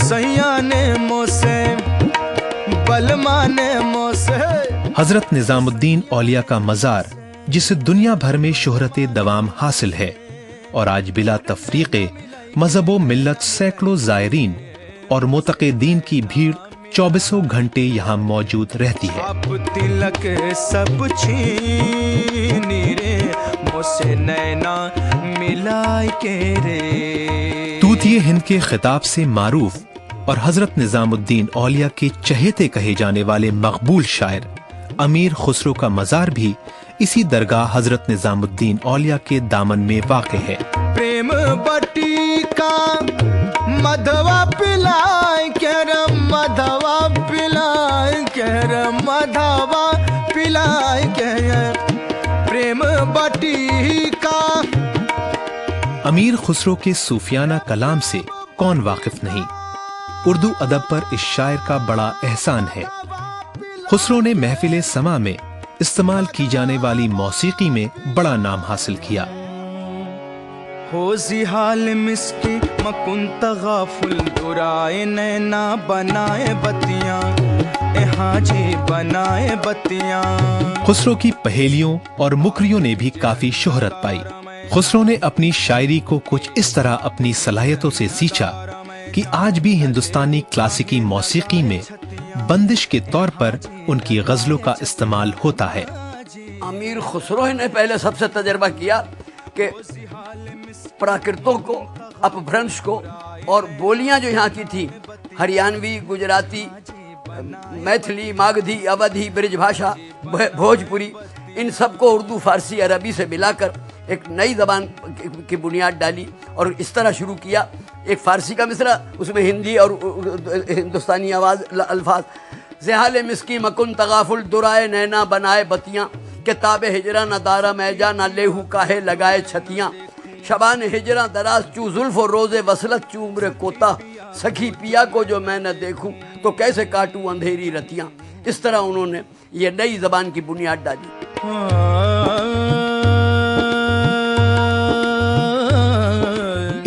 सैयाने मोसे बलमाने मोसे। हजरत निजामुद्दीन औलिया का मज़ार जिसे दुनिया भर में शोहरत दवाम हासिल है और आज बिला तफरीक़े मजहब व मिल्लत सैकड़ों ज़ायरीन और मुतक़िदीन की भीड़ 24 घंटे यहाँ मौजूद रहती है। आप तिलक सब छीनी रे मोसे नैना मिलाए के रे। तूतिए हिंद के खिताब से मारूफ और हजरत निजामुद्दीन औलिया के चहेते कहे जाने वाले मकबूल शायर अमीर खुसरो का मज़ार भी इसी दरगाह हजरत निजामुद्दीन औलिया के दामन में वाक़ है। प्रेम बटी का मधवा पिलाए कर मधवा पिलाए कर मधवा पिलाए कर प्रेम बटी का। अमीर खुसरो के सूफियाना कलाम से कौन वाकिफ नहीं। उर्दू अदब पर इस शायर का बड़ा एहसान है। खुसरो ने महफिल समा में इस्तेमाल की जाने वाली मौसीकी में बड़ा नाम हासिल किया। हो जिहाल मिस्की मकुन तगाफुल दुराए नैना बनाए बतियां ए हाजी बनाए बतियां। खुसरो की पहेलियों और मुकरियों ने भी काफी शोहरत पाई। खुसरो ने अपनी शायरी को कुछ इस तरह अपनी सलाहियतों से सींचा कि आज भी हिंदुस्तानी क्लासिकी मौसीकी में बंदिश के तौर पर उनकी गजलों का इस्तेमाल होता है। अमीर खुसरो ने पहले सबसे तजर्बा किया कि प्राकृतों को, अपभ्रंश को और बोलियां जो यहाँ की थी हरियाणवी, गुजराती, मैथिली, मागधी, अवधी, ब्रिज भाषा, भोजपुरी, इन सबको उर्दू, फारसी, अरबी से मिलाकर एक नई ज़बान की बुनियाद डाली और इस तरह शुरू किया। एक फ़ारसी का मिसरा, उसमें हिंदी और हिंदुस्तानी आवाज़ अल्फाज। ज़हाल मिस्की मकुन तगाफुल दुराए नैना बनाए बतियाँ किताबे हिजरा न दारा मैजा न लेहू काहे लगाए छतियाँ शबान हिजरा दराज चू जुल्फ़ रोज़े वसलत चू उम्र कोता सखी पिया को जो मैं न देखूं तो कैसे काटूं अंधेरी रतियाँ। इस तरह उन्होंने ये नई ज़बान की बुनियाद डाली।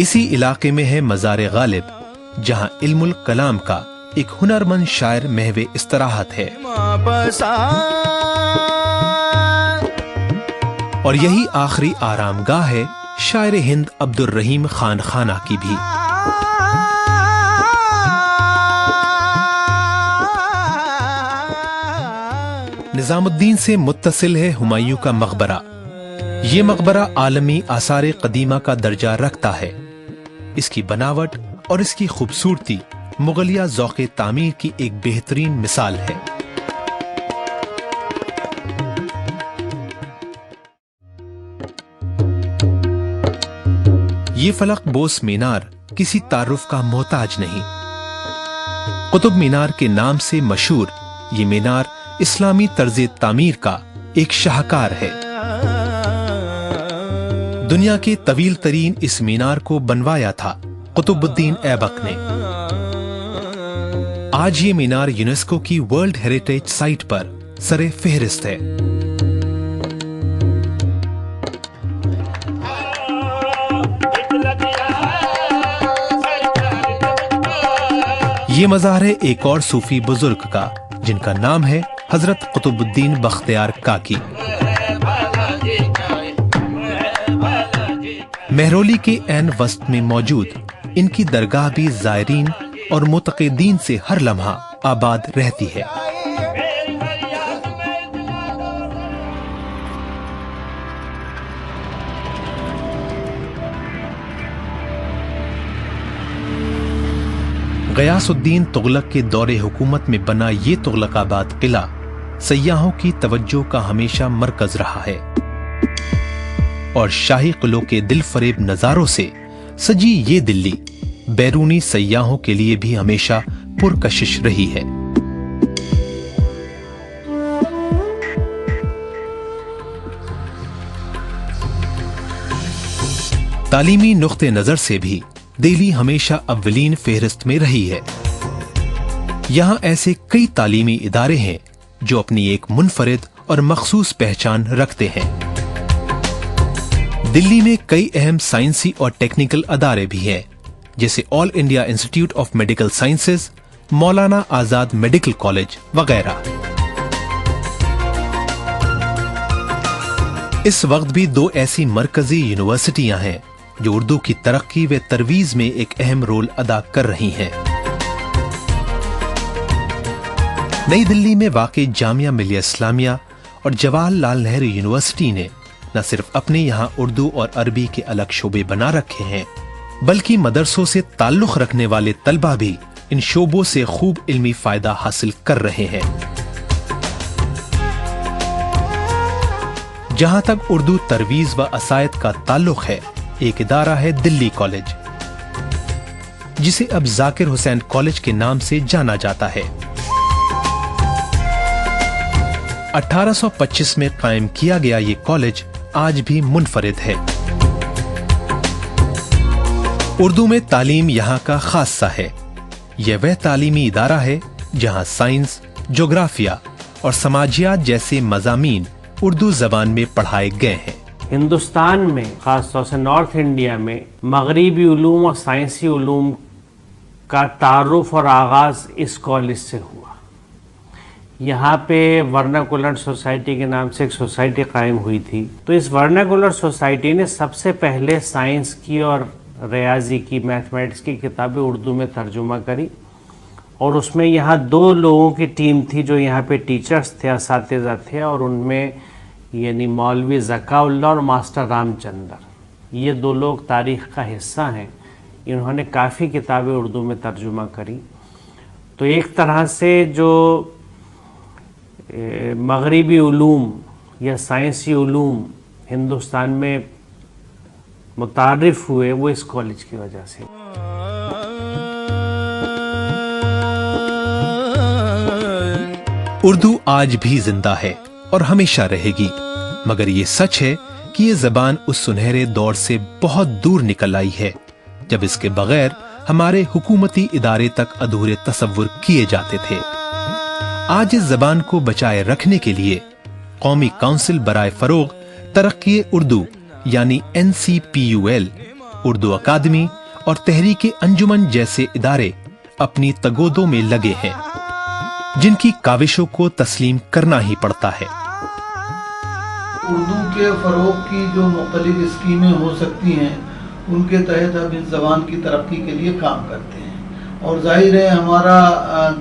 इसी इलाके में है मज़ार गालिब, जहां इल्मुल कलाम का एक हुनरमंद शायर महवे इस्तराहत है और यही आखिरी आरामगाह है शायर हिंद अब्दुल रहीम खान खाना की भी। निजामुद्दीन से मुत्तसिल है हुमायूं का मकबरा। ये मकबरा आलमी आसार कदीमा का दर्जा रखता है। इसकी बनावट और इसकी खूबसूरती मुगलिया ज़ौक़े तामीर की एक बेहतरीन मिसाल है। ये फलक बोस मीनार किसी तारुफ का मोहताज नहीं। कुतुब मीनार के नाम से मशहूर ये मीनार इस्लामी तर्ज तामीर का एक शाहकार है। दुनिया के तवील तरीन इस मीनार को बनवाया था कुतुबुद्दीन ऐबक ने। आज ये मीनार यूनेस्को की वर्ल्ड हेरिटेज साइट पर सरे फेहरिस्त है। ये मज़ार है एक और सूफी बुजुर्ग का जिनका नाम है हजरत कुतुबुद्दीन बख्तियार काकी। महरौली के ऐन वस्त में मौजूद इनकी दरगाह भी ज़ायरीन और मुतक़िदीन से हर लम्हा आबाद रहती है। गयासुद्दीन तुगलक के दौरे हुकूमत में बना ये तुगलकाबाद किला सयाहों की तवज्जो का हमेशा मरकज रहा है और शाही किलों के दिल फरेब नजारों से सजी ये दिल्ली बैरूनी सयाहों के लिए भी हमेशा पुरकशिश रही है। तालीमी नुक्ते नजर से भी दिल्ली हमेशा अव्वलीन फेहरिस्त में रही है। यहाँ ऐसे कई तालीमी इदारे हैं जो अपनी एक मुनफरिद और मखसूस पहचान रखते हैं। दिल्ली में कई अहम साइंसी और टेक्निकल अदारे भी हैं जैसे all India institute of medical sciences, Maulana Azad medical college वगैरह। इस वक्त भी दो ऐसी मरकजी यूनिवर्सिटियां हैं जो उर्दू की तरक्की व तरवीज में एक अहम रोल अदा कर रही हैं। नई दिल्ली में वाक़ई जामिया मिलिया इस्लामिया और जवाहरलाल नेहरू यूनिवर्सिटी ने न सिर्फ अपने यहाँ उर्दू और अरबी के अलग शोबे बना रखे हैं, बल्कि मदरसों से ताल्लुक रखने वाले तलबा भी इन शोबों से खूब इल्मी फायदा हासिल कर रहे हैं। जहां तक उर्दू तरवीज व असायद का ताल्लुक है, एक इदारा है दिल्ली कॉलेज, जिसे अब जाकिर हुसैन कॉलेज के नाम से जाना जाता है। 1825 में कायम किया गया ये कॉलेज आज भी मुनफरिद है। उर्दू में तालीम यहाँ का खासा है। यह वह तालीमी इदारा है जहाँ साइंस, ज्योग्राफिया और समाजियात जैसे मज़ामीन उर्दू जबान में पढ़ाए गए हैं। हिंदुस्तान में खासतौर से नॉर्थ इंडिया में मगरिबी उलूम और साइंसी उलूम का तारुफ और आगाज़ इस कॉलेज से हुआ। यहाँ पे वर्नाकुलर सोसाइटी के नाम से एक सोसाइटी कायम हुई थी, तो इस वर्नाकुलर सोसाइटी ने सबसे पहले साइंस की और रियाजी की, मैथमेटिक्स की किताबें उर्दू में तर्जुमा करी। और उसमें यहाँ दो लोगों की टीम थी जो यहाँ पे टीचर्स थे, असातिज़ा थे, और उनमें यानी मौलवी ज़काउल्लाह और मास्टर रामचंद्र, ये दो लोग तारीख़ का हिस्सा हैं। इन्होंने काफ़ी किताबें उर्दू में तर्जुमा करी। तो एक तरह से जो मगरिबी उलूम या साइंसी उलूम हिंदुस्तान में मुतारिफ हुए, वो इस कॉलेज की वजह से। उर्दू आज भी जिंदा है और हमेशा रहेगी, मगर ये सच है कि ये जबान उस सुनहरे दौर से बहुत दूर निकल आई है जब इसके बगैर हमारे हुकूमती इदारे तक अधूरे तसव्वुर किए जाते थे। आज इस जबान को बचाए रखने के लिए कौमी काउंसिल बराए फरोग तरक्की उर्दू यानी NCPUL, उर्दू अकादमी और तहरीक अंजुमन जैसे इदारे अपनी तगोदों में लगे हैं, जिनकी काविशों को तस्लीम करना ही पड़ता है। उर्दू के फरोग की जो मुख्तलिफ स्कीमें हो सकती हैं, उनके तहत हम इस ज़बान की तरक्की के लिए काम करते हैं। और जाहिर है हमारा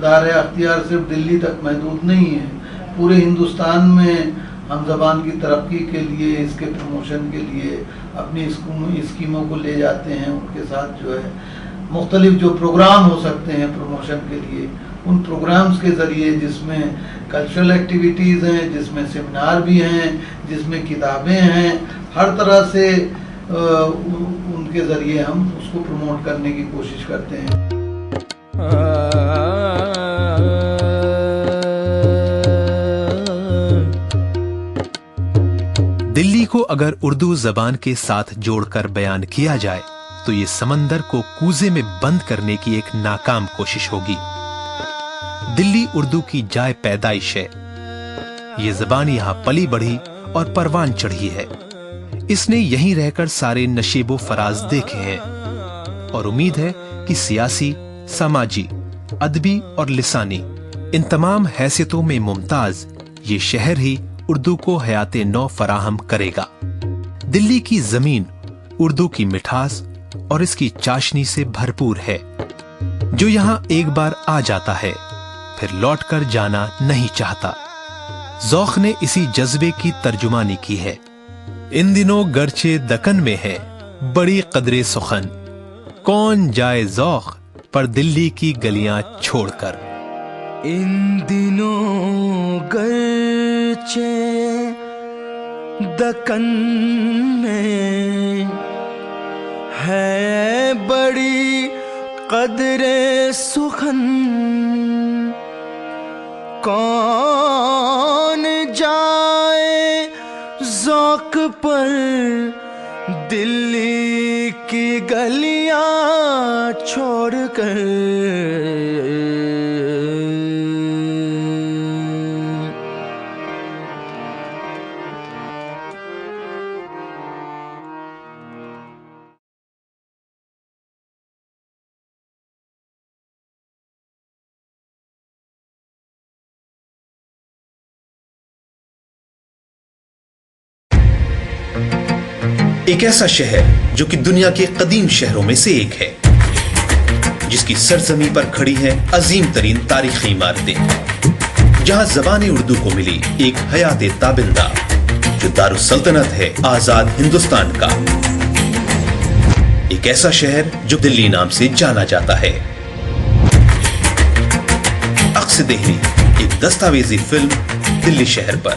दायरा अख्तियार सिर्फ दिल्ली तक महदूद नहीं है, पूरे हिंदुस्तान में हम ज़बान की तरक्की के लिए, इसके प्रमोशन के लिए अपनी स्कीमों को ले जाते हैं। उनके साथ जो है मुख्तलिफ जो प्रोग्राम हो सकते हैं प्रमोशन के लिए, उन प्रोग्राम्स के ज़रिए, जिसमें कल्चरल एक्टिविटीज़ हैं, जिसमें सेमिनार भी हैं, जिसमें किताबें हैं, हर तरह से उनके ज़रिए हम उसको प्रमोट करने की कोशिश करते हैं। दिल्ली को अगर उर्दू जबान के साथ जोड़कर बयान किया जाए तो ये समंदर को कूजे में बंद करने की एक नाकाम कोशिश होगी। दिल्ली उर्दू की जाए पैदाइश है। ये जबान यहाँ पली बढ़ी और परवान चढ़ी है। इसने यहीं रहकर सारे नशीबो फराज देखे हैं और उम्मीद है कि सियासी, समाजी, अदबी और लिसानी इन तमाम हैसियतों में मुमताज ये शहर ही उर्दू को हयाते नौ फराहम करेगा। दिल्ली की जमीन उर्दू की मिठास और इसकी चाशनी से भरपूर है। जो यहाँ एक बार आ जाता है फिर लौट कर जाना नहीं चाहता। ज़ौक़ ने इसी जज्बे की तर्जुमानी की है। इन दिनों गर्चे दकन में है बड़ी कदरे सुखन, कौन जाए ज़ौक़ पर दिल्ली की गलियां छोड़कर। इन दिनों गर्चे दकन में है बड़ी कदरे सुखन, कौन जाए ज़ौक़ पर दिल्ली की गलियां छोड़कर। ایک ایسا شہر جو کہ دنیا کے قدیم شہروں میں سے ایک ہے، جس کی سرزمین پر کھڑی ہیں عظیم ترین تاریخی عمارتیں، جہاں زبان اردو کو ملی ایک حیات تابندہ، جو دارالسلطنت ہے آزاد ہندوستان کا۔ ایک ایسا شہر جو دلی نام سے جانا جاتا ہے۔ عکس دہلی، ایک دستاویزی فلم دلی شہر پر۔